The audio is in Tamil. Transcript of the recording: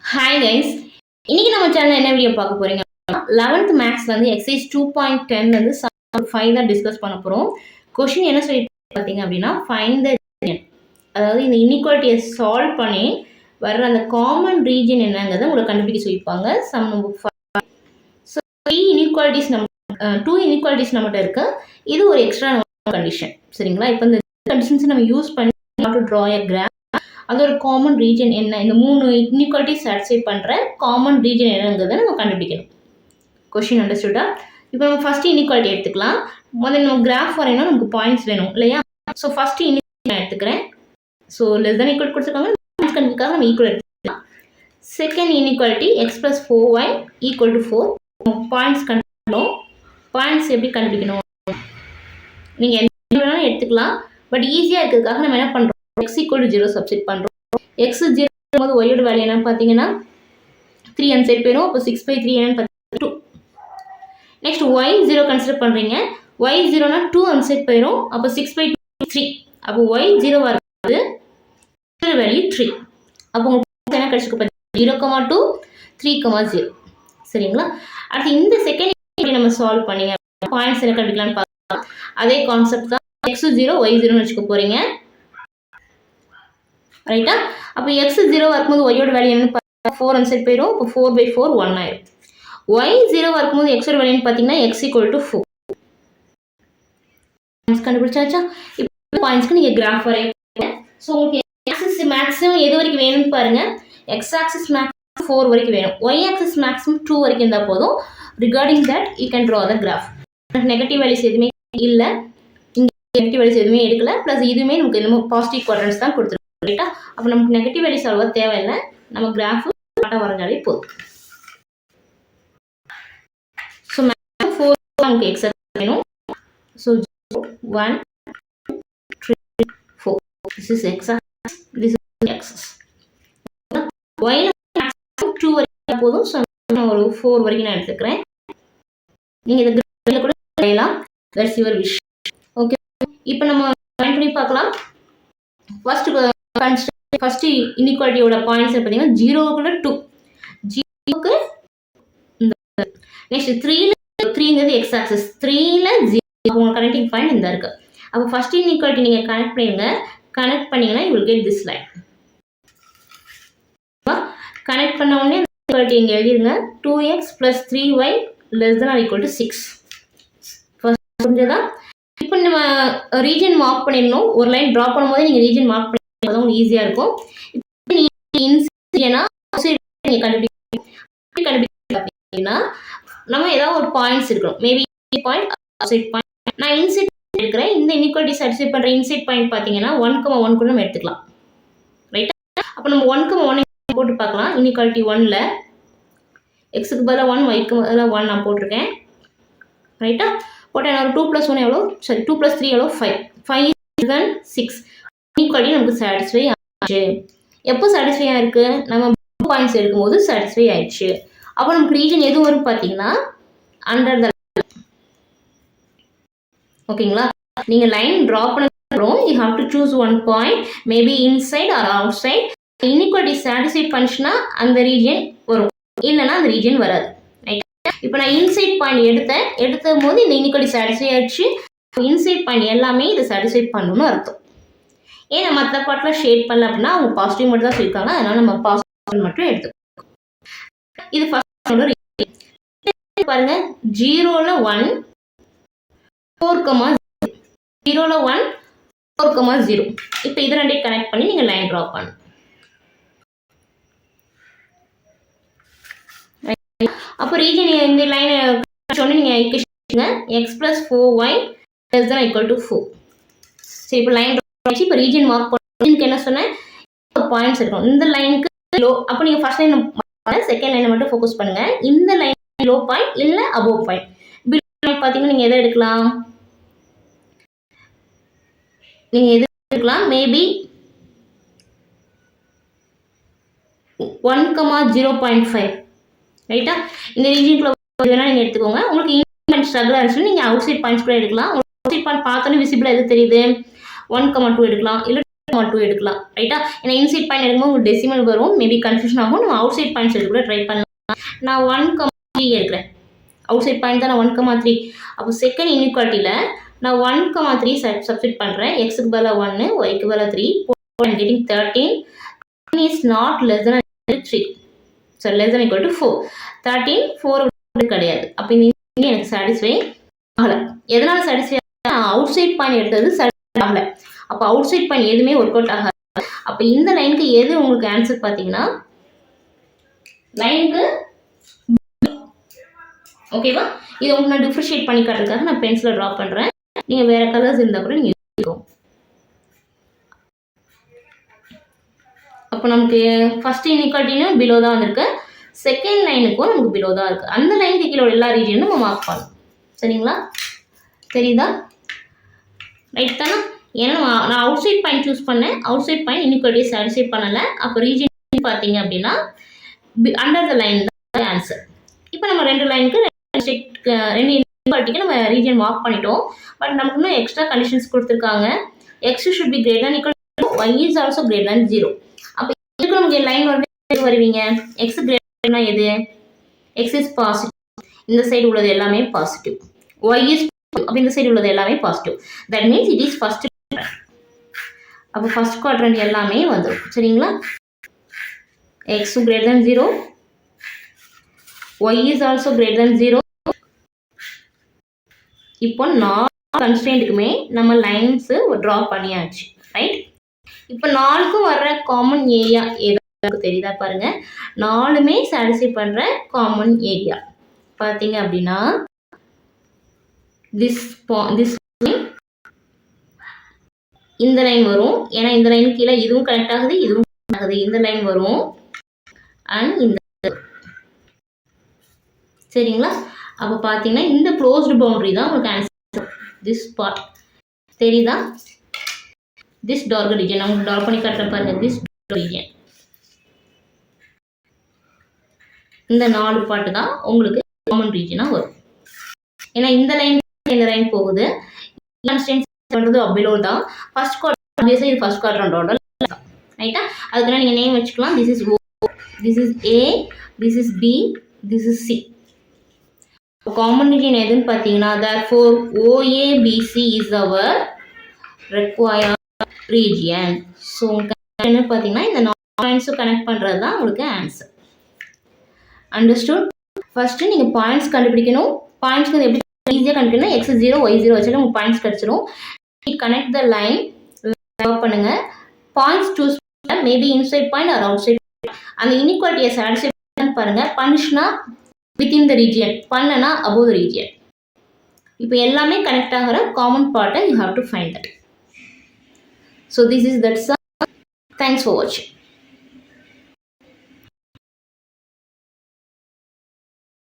ஹாய் கைஸ், இன்னைக்கு நம்ம சேனல் என்ன வீடியோ பார்க்க போறீங்க? 11th மேக்ஸ்ல வந்து எக்ஸசைஸ் 2.10 வந்து 5 தான் டிஸ்கஸ் பண்ண போறோம். கொஸ்டின் என்ன சொல்லி பார்த்தீங்க அப்படின்னா, ஃபைண்ட் த ரீஜன், அதாவது இந்த இன்இக்வாலிட்டியை சால்வ் பண்ணி வர்ற அந்த காமன் ரீஜன் என்னங்கிறத உங்களுக்கு கண்டுபிடிக்க சொல்லியிருப்பாங்க. Sum number 5. ஸோ 2 இன்இக்வாலிட்டிஸ் நம்மகிட்ட இருக்கு. இது ஒரு எக்ஸ்ட்ரா கண்டிஷன், சரிங்களா? இப்போ இந்த கண்டிஷன்ஸ் நம்ம யூஸ் பண்ணி ட்ரா எ கிராஃப், அதோட காமன் ரீஜன் என்ன, இந்த 3 இன்இக்வாலிட்டி சாட்டிஸ்ஃபை பண்ணுற காமன் ரீஜன் என்னங்கிறத நம்ம கண்டுபிடிக்கணும். கொஸ்டின் அண்டர்ஸ்டுடா? இப்போ நம்ம ஃபர்ஸ்ட் இன்இக்வாலிட்டி எடுத்துக்கலாம். முதல்ல நம்ம கிராஃப் வரையணும், நமக்கு பாயிண்ட்ஸ் வேணும் இல்லையா? ஸோ ஃபர்ஸ்ட் இன்இக்வாலிட்டி நான் எடுத்துக்கிறேன். ஸோ லெஸ் தென் ஈக்குவல் கொடுத்துருக்காங்க, கண்டுக்காக நம்ம ஈக்குவல் எடுத்துக்கலாம். Second inequality X plus 4y equal to 4. Points கண்டுபிடிக்கணும். பாயிண்ட்ஸ் எப்படி கண்டுபிடிக்கணும்? நீங்கள் என்ன வேணாலும் எடுத்துக்கலாம், பட் ஈஸியாக இருக்கிறதுக்காக நம்ம என்ன பண்ணுறோம், x equal to 0 சப்ஸ்டிட் பண்ணுறோம். x 0 போது y யோட வேல்யூ என்னன்னு பார்த்தீங்கன்னா 3 அந்த சைட் போயிடும். அப்போ 6/3 என்னன்னு பார்த்தீங்கன்னா 2. நெக்ஸ்ட் y 0 கன்சிடர் பண்ணுறீங்க. y 0னா 2 அந்த சைட் போயிடும். அப்போ 6/2 3. அப்போ y 0 வருது, வேல்யூ 3. அப்போ உங்களுக்கு என்ன கிடைச்சிருக்கு பார்த்தீங்கன்னா 0,2 3,0. சரிங்களா? அடுத்து இந்த செகண்ட் நம்ம சால்வ் பண்ணீங்க, பாயிண்ட்ஸ் என்ன கண்டுபிடிக்கலாம்னு பார்க்கலாம். அதே கான்செப்ட் தான், x 0 y 0ன்னு வச்சுக்க போறீங்க, ரைட்டா? அப்போ எக்ஸ் 0 இருக்கும்போது ஒய்யோட வேல்யூ என்னன்னு 4 அந்த சைட் போயிடும். இப்போ 4/4 1 ஆயிடும். y 0 இருக்கும்போது எக்ஸோட வேல்யூன்னு பார்த்தீங்கன்னா x equal to 4. கண்டுபிடிச்சாச்சா? இப்போ பாயிண்ட்ஸ்க்கு நீங்கள் கிராஃப் வரைய. ஸோ உங்களுக்கு ஆக்சிஸ் மேக்ஸிமம் எது வரைக்கும் வேணும்னு பாருங்க. எக்ஸ் ஆக்சிஸ் மேக்ஸிமம் 4 வரைக்கும் வேணும், y ஆக்சிஸ் மேக்ஸிமம் 2 வரைக்கும் இருந்தால் போதும். Regarding that you can draw the graph. Negative values எதுவுமே இல்லை, இங்கே நெகட்டிவ் வேல்யூஸ் எதுவுமே எடுக்கல, ப்ளஸ் இதுவுமே நமக்கு என்னமோ பாசிட்டிவ் குவாட்ரன்ஸ் தான் கொடுத்துருக்கோம், ரைட்டா? அப்போ நமக்கு நெகட்டிவ் வேல்யூஸ் அவ்வளோ தேவையில்லை, நம்ம கிராஃப் வரைஞ்சாலே போதும். ஸோ மேக்ஸிமம் 4 நமக்கு எக்ஸ் வேணும். So 1 2 3 4, this is x axis, this is x axis. y maximum 2 வரைக்கும் போதும். ஸோ நான் ஒரு 4 வரைக்கும் நான் எடுத்துக்கிறேன். நீங்கள் இந்த கிராஃபில் கூட வரையலாம், தட்ஸ் யுவர் விஷ். ஓகே, இப்போ நம்ம ஜாயின் பண்ணி பார்க்கலாம். ஃபர்ஸ்ட் இன்இக்வாலிட்டியோட பாயிண்ட்ஸ் பார்த்தீங்கன்னா 0க்குள்ள 2, 0க்கு நெக்ஸ்ட் 3ங்கிறது எக்ஸ் ஆக்சிஸ், 3ல 0 உங்க கனெக்டிங் பாயிண்ட் இந்த இருக்கு. அப்போ ஃபர்ஸ்ட் இன்இக்வாலிட்டி நீங்கள் கனெக்ட் பண்ணுங்க. கனெக்ட் பண்ணீங்கன்னா you will get this line. Connect பண்ண உடனே இன்இக்வாலிட்டி இங்கே எழுதிருங்க. 2x + 3y ≤ 6. புரிஞ்சதா? இப்போ நம்ம ரீஜன் மார்க் பண்ணிடணும். ஒரு லைன் ட்ரா பண்ணும்போது நீங்கள் ரீஜன் மார்க் பண்ணி ஈஸியாக இருக்கும். கண்டுபிடிக்கிறீங்கன்னா நம்ம ஏதாவது ஒரு பாயிண்ட்ஸ் இருக்கணும், மேபி பாயிண்ட் அவுட்சைட் பாயிண்ட். நான் இன்சைட் எடுக்கிறேன். இந்த இன்இக்வாலிட்டி சாட்டிஸ்ஃபை பண்ணுற இன்சைட் பாயிண்ட் பார்த்தீங்கன்னா 1,1 கூட நம்ம எடுத்துக்கலாம், ரைட்டா? அப்போ நம்ம 1,1 போட்டு பார்க்கலாம். இன்இக்வாலிட்டி 1ல எக்ஸுக்கு பதிலாக 1, ஒய்க்கு பதிலாக 1 நான் போட்டிருக்கேன், ரைட்டா? போட்டேன். ஒரு 2 + 1 எவ்வளோ, சரி 2 + 3 எவ்வளோ, 5. 5 = 6. இன்இக்வாலிட்டி நமக்கு சாட்டிஸ்ஃபை ஆச்சு. எப்போ சாட்டிஸ்ஃபை ஆயிருக்கு? நம்ம பாயிண்ட்ஸ் எடுக்கும்போது சாட்டிஸ்ஃபை ஆயிடுச்சு. அப்போ நமக்கு ரீஜன் எது வரும் பார்த்தீங்கன்னா அண்டர் த, ஓகேங்களா? நீங்கள் லைன் ட்ரா பண்ணதுக்கப்புறம் you have to choose one point, maybe inside or outside. Inequality satisfy பண்ணிச்சுன்னா அந்த ரீஜன் வரும், இல்லைன்னா அந்த ரீஜன் வராது, ரைட்? இப்போ நான் இன்சைட் பாயிண்ட் எடுத்த போது இந்த இன்இக்வாலிட்டி சாட்டிஸ்ஃபை ஆயிடுச்சு. இன்சைட் பாயிண்ட் எல்லாமே இதை சாட்டிஸ்ஃபை பண்ணணும்னு அர்த்தம். ஏன்னா மற்ற பாட்டில் ஷேட் பண்ணல அப்படின்னா அவங்க பாசிட்டிவ் மட்டும் தான் சொல்லியிருக்காங்க, அதனால நம்ம பாசிட்டிவ் மட்டும் எடுத்துக்கோம். இது ஃபர்ஸ்ட் பாருங்க. 0ல 1 4,0, 0ல 1 4,0. இப்போ இது ரெண்டையும் கனெக்ட் பண்ணி நீங்கள் லைன் ட்ரா பண்ணணும். அப்போ ரீஜன் இந்த லைன் சொன்ன நீங்கள் ஈக்குவேஷன் x + 4y ≤ 4. சரி, இப்போ லைன் இப்போ ரீஜன் மார்க் பண்ணதுக்கு என்ன சொன்னேன், பாயிண்ட்ஸ் இருக்கும் இந்த லைனுக்கு லோ. அப்போ நீங்கள் ஃபர்ஸ்ட் லைன், செகண்ட் லைனை மட்டும் ஃபோக்கஸ் பண்ணுங்க. இந்த லைன் லோ பாயிண்ட் இல்லை அபோவ் பாயிண்ட். பார்த்தீங்கன்னா நீங்கள் எதை எடுக்கலாம், மேபி 1,0.5, ரைட்டா? இந்த ரீஜனுக்குள்ள வேணா நீங்கள் எடுத்துக்கோங்க. உங்களுக்கு இன்பாயிண்ட் ஸ்ட்ரகிள் ஆச்சுன்னா நீங்கள் அவுட் சைட் பாயிண்ட்ஸ் கூட எடுக்கலாம். உங்களுக்கு அவுட் சைட் பாயிண்ட் பார்த்தோன்னே விசிபிளாக எது தெரியுது, 1,2 எடுக்கலாம், இல்லை 2 எடுக்கலாம் ரைட்டா. ஏன்னா இன்சைட் பாயிண்ட் எடுக்கும்போது உங்களுக்கு டெசிமல் வரும், மேபி கன்ஃபியூஷன் ஆகும். நம்ம அவுட் சைட் பாயிண்ட்ஸ் எடுக்க கூட ட்ரை பண்ணலாம். நான் 1,3 எடுக்கிறேன். அவுட் சைட் பாயிண்ட் தான் நான் 1,3. அப்போ செகண்ட் இன்இக்வாலிட்டியில் நான் 1,3 சப்ஸ்டிட் பண்ணுறேன். எக்ஸுக்கு பதிலாக 1, ஒய்க்கு பதிலாக 3. getting 13 is not less than 3. So less than equal to 4. 13 4 கிடையாது. அப்போ இந்த எனக்கு சாட்டிஸ்ஃபை ஆகலை. எதனால சாட்டிஸ்ஃபை ஆகலை? அவுட் சைட் பாயிண்ட் எடுத்தது சாட்டிஸ்ஃபை ஆகலை. அப்போ அவுட் சைட் பாயிண்ட் எதுவுமே ஒர்க் அவுட் ஆகாது. அப்போ இந்த லைனுக்கு எது உங்களுக்கு ஆன்சர் பார்த்தீங்கன்னா லைனுக்கு ஓகேவா. இதை உங்களுக்கு நான் டிஃபரன்ஷியேட் பண்ணி காட்டுறதுக்காக நான் பென்சில் ட்ரா பண்ணுறேன். நீங்கள் வேறு கலர்ஸ் இருந்தால் கூட நீங்கள் யூஸ். அப்போ நமக்கு ஃபர்ஸ்ட் இன்இக்வாலிட்டியும் பிலோ தான் வந்திருக்கு, செகண்ட் லைனுக்கும் நமக்கு பிலோ தான் இருக்குது. அந்த லைனுக்கு கீழே எல்லா ரீஜனும் நம்ம மார்க் பண்ணணும். சரிங்களா, தெரியுதா? ரைட் தானே? ஏன்னா நான் அவுட் சைட் பாயிண்ட் சூஸ் பண்ணேன், அவுட் சைட் பாயிண்ட் இன்இக்வாலிட்டியை சாட்டிஸ்ஃபை பண்ணலை. அப்போ ரீஜன் பார்த்தீங்க அப்படின்னா அண்டர் த லைன் தான் ஆன்சர். இப்போ நம்ம ரெண்டு லைனுக்கு ரெண்டு இன்இக்வாலிட்டிக்கு நம்ம ரீஜன் மார்க் பண்ணிட்டோம். பட் நமக்கு இன்னும் எக்ஸ்ட்ரா கண்டிஷன்ஸ் கொடுத்துருக்காங்க. X should be greater than equal to y is also greater than 0. அப்போ இதுக்கு நமக்கு லைன் வருவீங்க. எக்ஸ் கிரேட்டர்னா எது? எக்ஸ் இஸ் பாசிட்டிவ், இந்த சைடு உள்ளது எல்லாமே பாசிட்டிவ். ஒய் இஸ் அப்போ இந்த சைடு உள்ளது எல்லாமே positive. That means it is first. அப்போ ஃபர்ஸ்ட் குவாட்ரண்ட் எல்லாமே வந்துடும். சரிங்களா, X greater than 0, y is also greater than 0. இப்போ 4 கன்ஸ்ட்ரெயின்ட்டுக்குமே நம்ம லைன்ஸ் ட்ரா பண்ணியாச்சு. ரைட். இப்போ 4க்கும் வர்ற காமன் ஏரியா ஏதாவது தெரியுதா பாருங்க. 4மே சாட்டிஸ்ஃபை பண்ணுற காமன் ஏரியா பார்த்தீங்க அப்படின்னா இந்த லைன் வரும். ஏன்னா இந்த லைன் கீழே இதுவும் கனெக்ட் ஆகுது, இதுவும் கனெக்ட் ஆகுது. இந்த லைன் வரும் அண்ட் இந்த. சரிங்களா, அப்போ பார்த்தீங்கன்னா இந்த க்ளோஸ்டு பவுண்டரி தான் உங்களுக்கு ஆன்சர். திஸ் பார்ட் தெரியுதா? திஸ் டார்க் ரீஜன் நான் உங்களுக்கு டார்க் பண்ணி காட்டுறேன் பாருங்க. திஸ் ரீஜன் இந்த 4 பார்ட் தான் உங்களுக்கு காமன் ரீஜனாக வரும். ஏன்னா இந்த லைன் போகுது, பண்ணுறது அபிலோ தான். ஃபர்ஸ்ட் குவாட்ரண்ட் இது ஃபர்ஸ்ட் குவாட்ரண்டோட ரைட்டா. அதுக்குன்னா நீங்கள் நேம் வச்சுக்கலாம். This is O, this is A, this is B, this is C. Common region எதுன்னு பார்த்தீங்கன்னா therefore OABC is our required region. So என்ன பார்த்தீங்கன்னா இந்த 4 பாயிண்ட்ஸும் கனெக்ட் பண்ணுறது தான் உங்களுக்கு ஆன்சர். அண்டர்ஸ்டுட்? ஃபர்ஸ்ட்டு நீங்கள் பாயிண்ட்ஸ் கண்டுபிடிக்கணும். பாயிண்ட்ஸ்க்கு எப்படி ஈஸியாக கண்டுபிடிக்கணும்? x 0 y 0 வச்சுட்டு உங்களுக்கு பாயிண்ட்ஸ் கிடச்சிடும். கனெக்ட் த லைன் பண்ணுங்க. பாயிண்ட்ஸ் சூஸ் பண்ண maybe inside point or outside. அந்த இன்இக்வாலிட்டியை சாட்டிஸ்ஃபை பாருங்க. பனிஷ்னா வித்தின் த ரீஜியன், பண்ணனா அபோவ் த ரீஜியன். இப்போ எல்லாமே கனெக்ட் ஆகிற காமன் பார்ட்டை you have to find that. So this is that's. Thanks for வாட்சிங்.